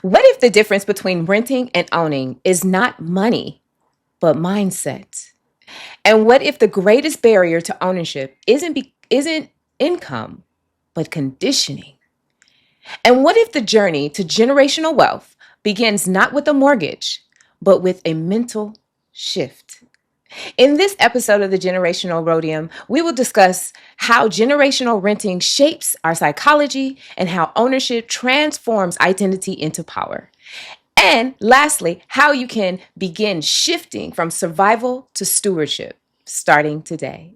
What if the difference between renting and owning is not money, but mindset? And what if the greatest barrier to ownership isn't income, but conditioning? And what if the journey to generational wealth begins not with a mortgage, but with a mental shift? In this episode of the Generational Rhodium, we will discuss how generational renting shapes our psychology and how ownership transforms identity into power. And lastly, how you can begin shifting from survival to stewardship starting today.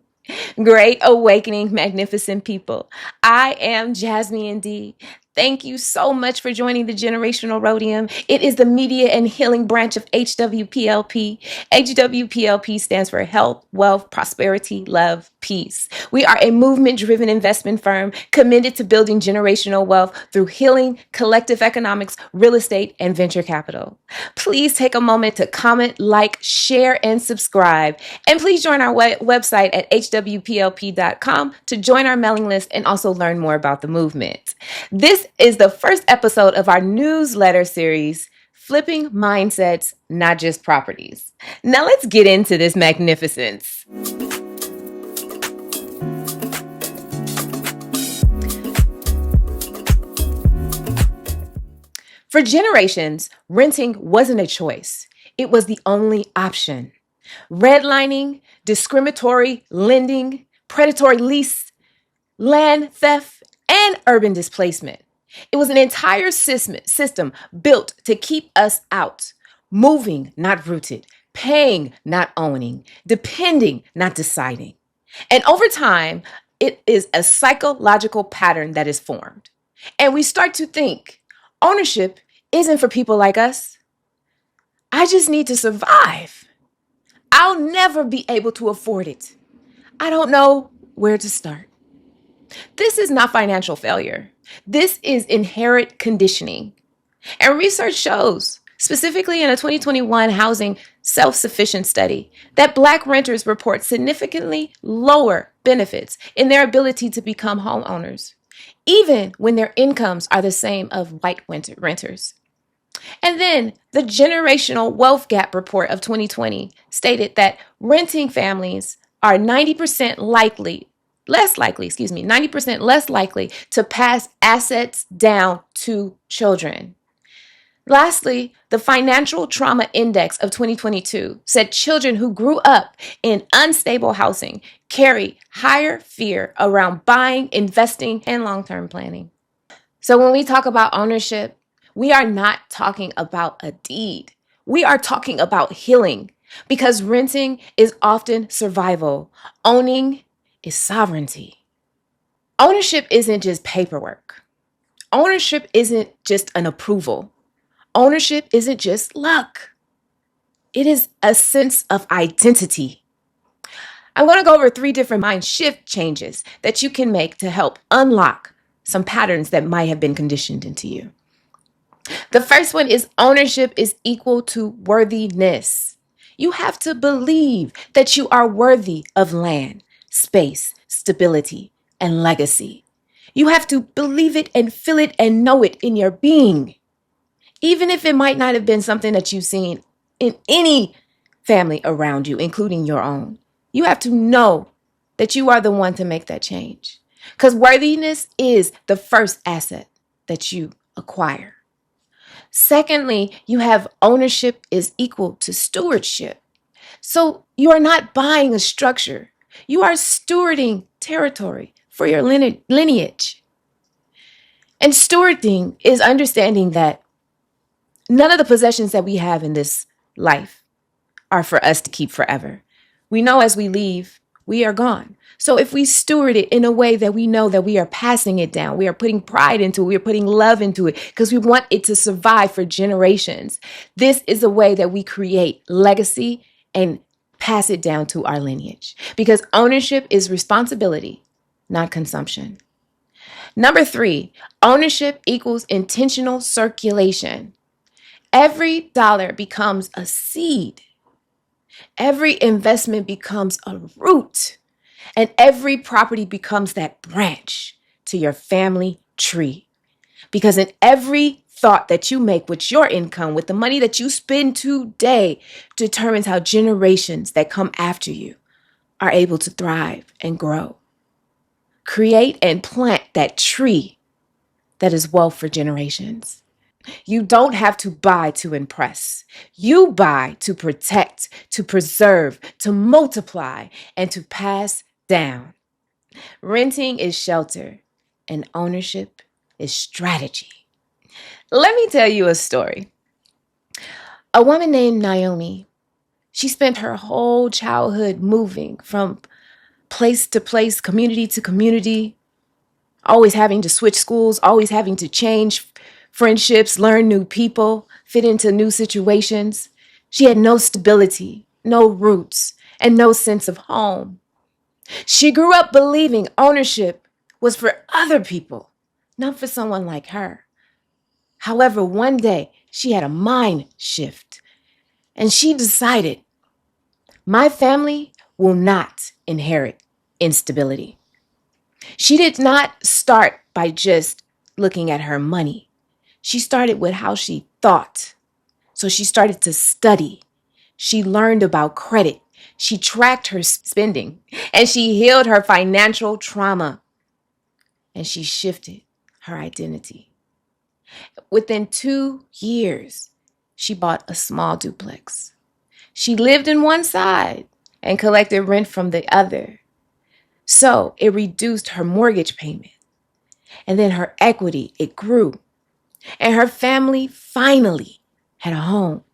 Great awakening, magnificent people. I am Jazmian D. Thank you so much for joining the Generational Rhodium. It is the media and healing branch of HWPLP. HWPLP stands for Health, Wealth, Prosperity, Love, Peace. We are a movement-driven investment firm committed to building generational wealth through healing, collective economics, real estate, and venture capital. Please take a moment to comment, like, share, and subscribe. And please join our website at HWPLP.com to join our mailing list and also learn more about the movement. This is the first episode of our newsletter series, Flipping Mindsets, Not Just Properties. Now let's get into this magnificence. For generations, renting wasn't a choice. It was the only option. Redlining, discriminatory lending, predatory lease, land theft, and urban displacement. It was an entire system built to keep us out, moving, not rooted, paying, not owning, depending, not deciding. And over time, it is a psychological pattern that is formed. And we start to think, ownership isn't for people like us. I just need to survive. I'll never be able to afford it. I don't know where to start. This is not financial failure. This is inherent conditioning. And research shows, specifically in a 2021 housing self-sufficient study, that Black renters report significantly lower benefits in their ability to become homeowners, even when their incomes are the same of white renters. And then the Generational Wealth Gap report of 2020 stated that renting families are 90% less likely to pass assets down to children. Lastly, the Financial Trauma Index of 2022 said children who grew up in unstable housing carry higher fear around buying, investing, and long-term planning. So when we talk about ownership, we are not talking about a deed. We are talking about healing, because renting is often survival. Owning is sovereignty. Ownership isn't just paperwork. Ownership isn't just an approval. Ownership isn't just luck. It is a sense of identity. I'm going to go over 3 different mind shift changes that you can make to help unlock some patterns that might have been conditioned into you. The first one is ownership is equal to worthiness. You have to believe that you are worthy of land, space, stability, and legacy. You have to believe it and feel it and know it in your being. Even if it might not have been something that you've seen in any family around you, including your own. You have to know that you are the one to make that change. Because worthiness is the first asset that you acquire. Secondly, you have ownership is equal to stewardship. So you are not buying a structure. You are stewarding territory for your lineage. And stewarding is understanding that none of the possessions that we have in this life are for us to keep forever. We know as we leave, we are gone. So if we steward it in a way that we know that we are passing it down, we are putting pride into it, we are putting love into it because we want it to survive for generations. This is a way that we create legacy and pass it down to our lineage, because ownership is responsibility, not consumption. Number 3, ownership equals intentional circulation. Every dollar becomes a seed. Every investment becomes a root. And every property becomes that branch to your family tree. Because in every thought that you make with your income, with the money that you spend today, determines how generations that come after you are able to thrive and grow. Create and plant that tree that is wealth for generations. You don't have to buy to impress. You buy to protect, to preserve, to multiply, and to pass down. Renting is shelter, and ownership is strategy. Let me tell you a story. A woman named Naomi, she spent her whole childhood moving from place to place, community to community, always having to switch schools, always having to change friendships, learn new people, fit into new situations. She had no stability, no roots, and no sense of home. She grew up believing ownership was for other people, not for someone like her. However, one day she had a mind shift and she decided, my family will not inherit instability. She did not start by just looking at her money. She started with how she thought. So she started to study. She learned about credit. She tracked her spending and she healed her financial trauma. And she shifted her identity. Within 2 years, she bought a small duplex. She lived in one side and collected rent from the other. So it reduced her mortgage payment. And then her equity, it grew. And her family finally had a home.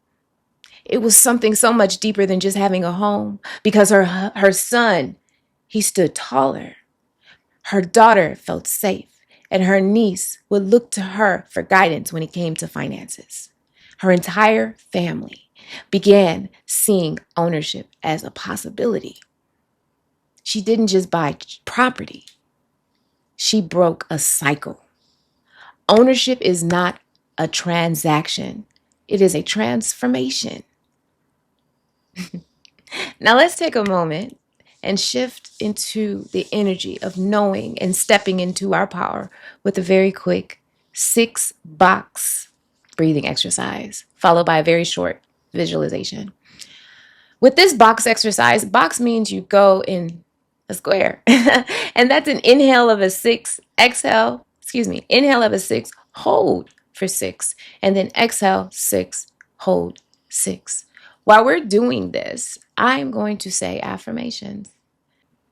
It was something so much deeper than just having a home because her son, he stood taller. Her daughter felt safe. And her niece would look to her for guidance when it came to finances. Her entire family began seeing ownership as a possibility. She didn't just buy property. She broke a cycle. Ownership is not a transaction. It is a transformation. Now let's take a moment and shift into the energy of knowing and stepping into our power with a very quick 6-box breathing exercise, followed by a very short visualization. With this box exercise, box means you go in a square. And that's an inhale of a 6, inhale of a 6, hold for 6, and then exhale 6, hold 6. While we're doing this, I'm going to say affirmations.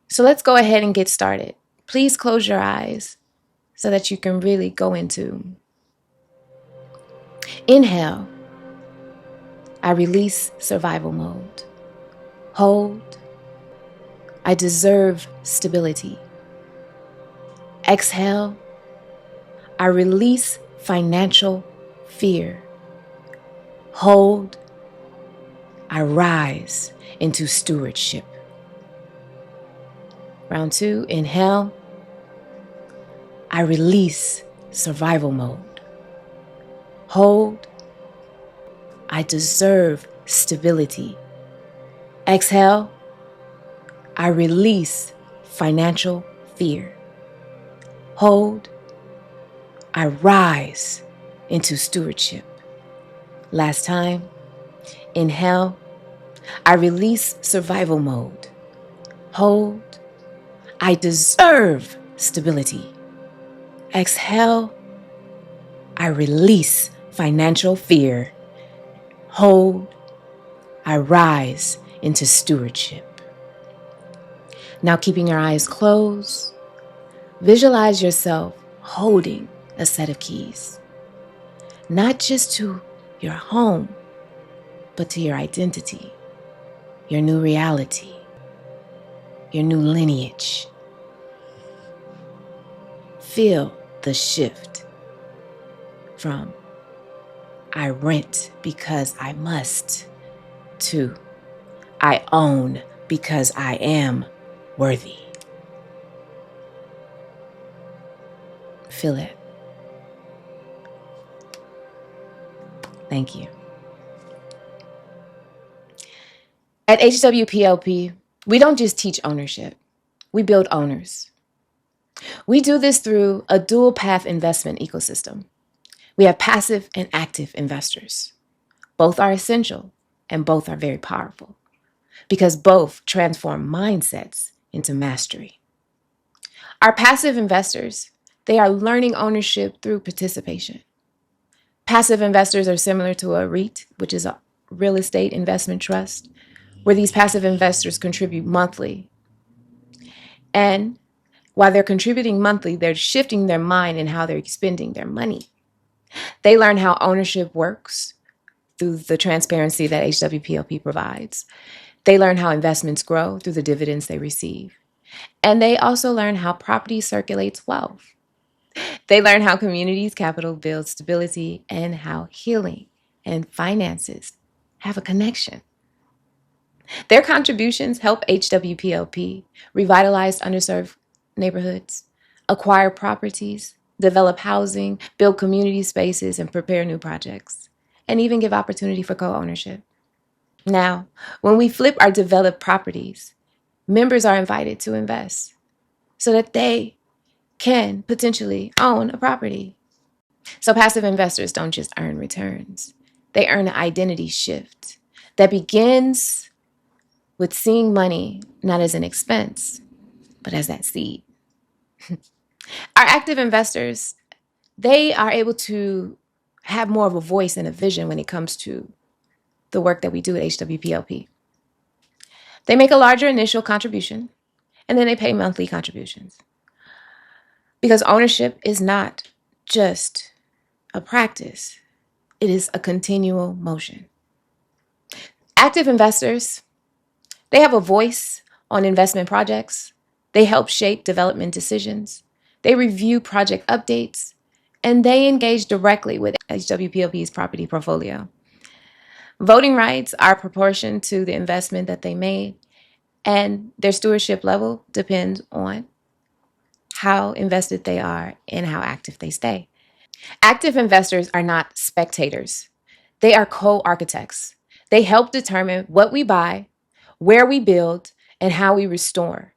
So let's go ahead and get started. Please close your eyes so that you can really go into. Inhale. I release survival mode. Hold. I deserve stability. Exhale. I release financial fear. Hold. I rise into stewardship. Round 2, inhale. I release survival mode. Hold. I deserve stability. Exhale. I release financial fear. Hold. I rise into stewardship. Last time. Inhale. I release survival mode. Hold. I deserve stability. Exhale. I release financial fear. Hold. I rise into stewardship. Now, keeping your eyes closed, visualize yourself holding a set of keys, not just to your home, but to your identity, your new reality, your new lineage. Feel the shift from I rent because I must to I own because I am worthy. Feel it. Thank you. At HWPLP, we don't just teach ownership, we build owners. We do this through a dual path investment ecosystem. We have passive and active investors. Both are essential and both are very powerful because both transform mindsets into mastery. Our passive investors, they are learning ownership through participation. Passive investors are similar to a REIT, which is a real estate investment trust, where these passive investors contribute monthly. And while they're contributing monthly, they're shifting their mind in how they're spending their money. They learn how ownership works through the transparency that HWPLP provides. They learn how investments grow through the dividends they receive. And they also learn how property circulates wealth. They learn how communities' capital builds stability and how healing and finances have a connection. Their contributions help HWPLP revitalize underserved neighborhoods, acquire properties, develop housing, build community spaces, and prepare new projects, and even give opportunity for co-ownership. Now, when we flip our developed properties, members are invited to invest so that they can potentially own a property. So passive investors don't just earn returns. They earn an identity shift that begins with seeing money not as an expense, but as that seed. Our active investors, they are able to have more of a voice and a vision when it comes to the work that we do at HWPLP. They make a larger initial contribution, and then they pay monthly contributions. Because ownership is not just a practice, it is a continual motion. Active investors, they have a voice on investment projects. They help shape development decisions. They review project updates, and they engage directly with HWPLP's property portfolio. Voting rights are proportional to the investment that they made, and their stewardship level depends on how invested they are and how active they stay. Active investors are not spectators. They are co-architects. They help determine what we buy, where we build, and how we restore.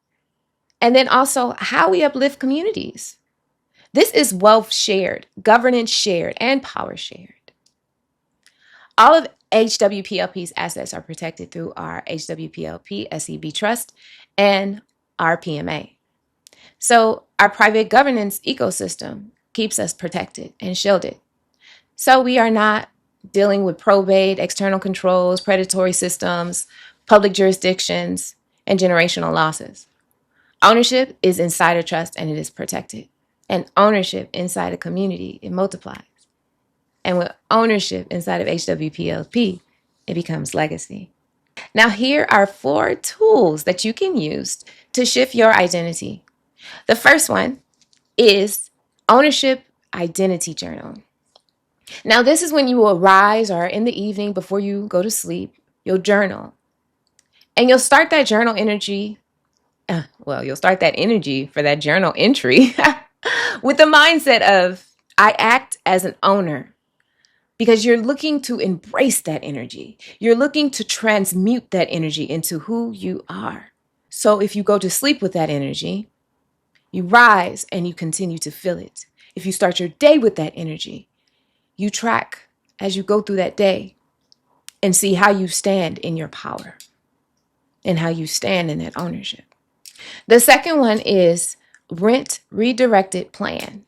And then also how we uplift communities. This is wealth shared, governance shared, and power shared. All of HWPLP's assets are protected through our HWPLP SEB Trust and our PMA. So our private governance ecosystem keeps us protected and shielded. So we are not dealing with probate, external controls, predatory systems, public jurisdictions, and generational losses. Ownership is inside a trust and it is protected. And ownership inside a community, it multiplies. And with ownership inside of HWPLP, it becomes legacy. Now, here are 4 tools that you can use to shift your identity. The first one is ownership identity journal. Now, this is when you will rise or in the evening before you go to sleep, you'll journal. And you'll start that journal energy, you'll start that energy for that journal entry with the mindset of, I act as an owner. Because you're looking to embrace that energy. You're looking to transmute that energy into who you are. So if you go to sleep with that energy, you rise and you continue to feel it. If you start your day with that energy, you track as you go through that day and see how you stand in your power and how you stand in that ownership. The second one is rent redirected plan.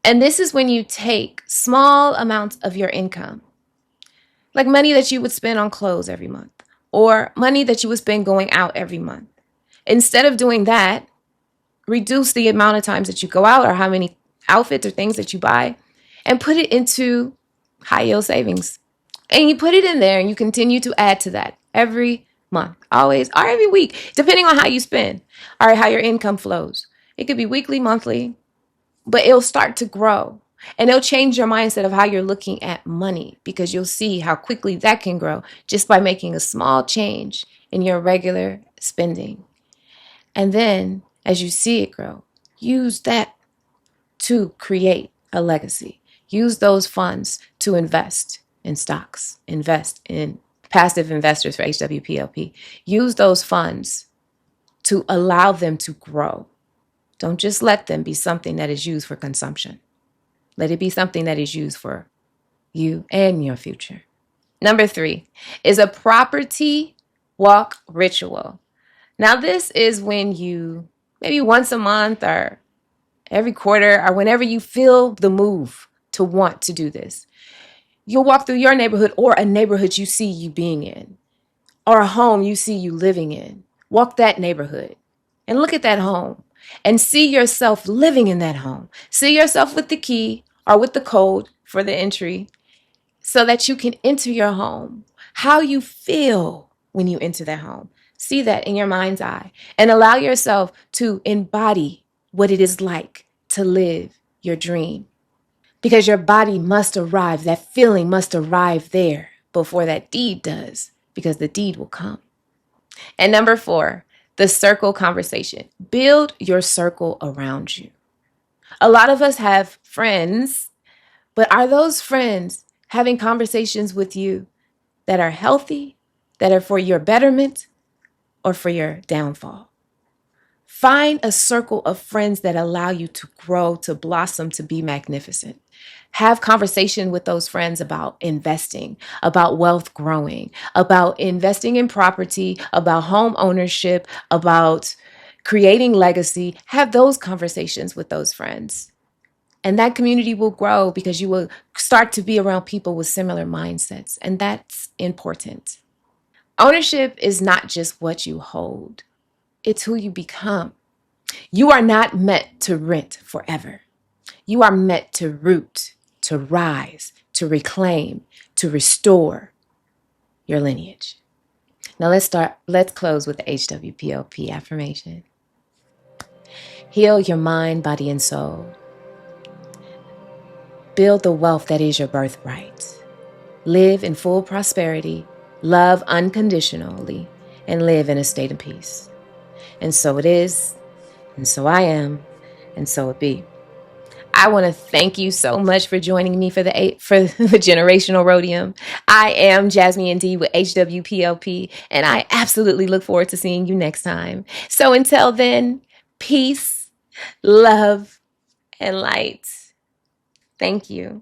And this is when you take small amounts of your income, like money that you would spend on clothes every month or money that you would spend going out every month. Instead of doing that, reduce the amount of times that you go out or how many outfits or things that you buy and put it into high yield savings. And you put it in there and you continue to add to that every month, always, or every week, depending on how you spend or how your income flows. It could be weekly, monthly, but it'll start to grow and it'll change your mindset of how you're looking at money because you'll see how quickly that can grow just by making a small change in your regular spending. And then as you see it grow, use that to create a legacy. Use those funds to invest in stocks, invest in passive investors for HWPLP. Use those funds to allow them to grow. Don't just let them be something that is used for consumption. Let it be something that is used for you and your future. Number 3 is a property walk ritual. Now, this is when you, maybe once a month or every quarter or whenever you feel the move to want to do this, you'll walk through your neighborhood or a neighborhood you see you being in or a home you see you living in. Walk that neighborhood and look at that home and see yourself living in that home. See yourself with the key or with the code for the entry so that you can enter your home. How you feel when you enter that home. See that in your mind's eye and allow yourself to embody what it is like to live your dream. Because your body must arrive, that feeling must arrive there before that deed does, because the deed will come. And number 4, the circle conversation. Build your circle around you. A lot of us have friends, but are those friends having conversations with you that are healthy, that are for your betterment, or for your downfall? Find a circle of friends that allow you to grow, to blossom, to be magnificent. Have conversation with those friends about investing, about wealth growing, about investing in property, about home ownership, about creating legacy. Have those conversations with those friends. And that community will grow because you will start to be around people with similar mindsets. And that's important. Ownership is not just what you hold. It's who you become. You are not meant to rent forever. You are meant to root, to rise, to reclaim, to restore your lineage. Now let's close with the HWPLP affirmation. Heal your mind, body, and soul. Build the wealth that is your birthright. Live in full prosperity, love unconditionally, and live in a state of peace. And so it is, and so I am, and so it be. I want to thank you so much for joining me for the Generational Rhodium. I am Jazmian D with HWPLP, and I absolutely look forward to seeing you next time. So until then, peace, love, and light. Thank you.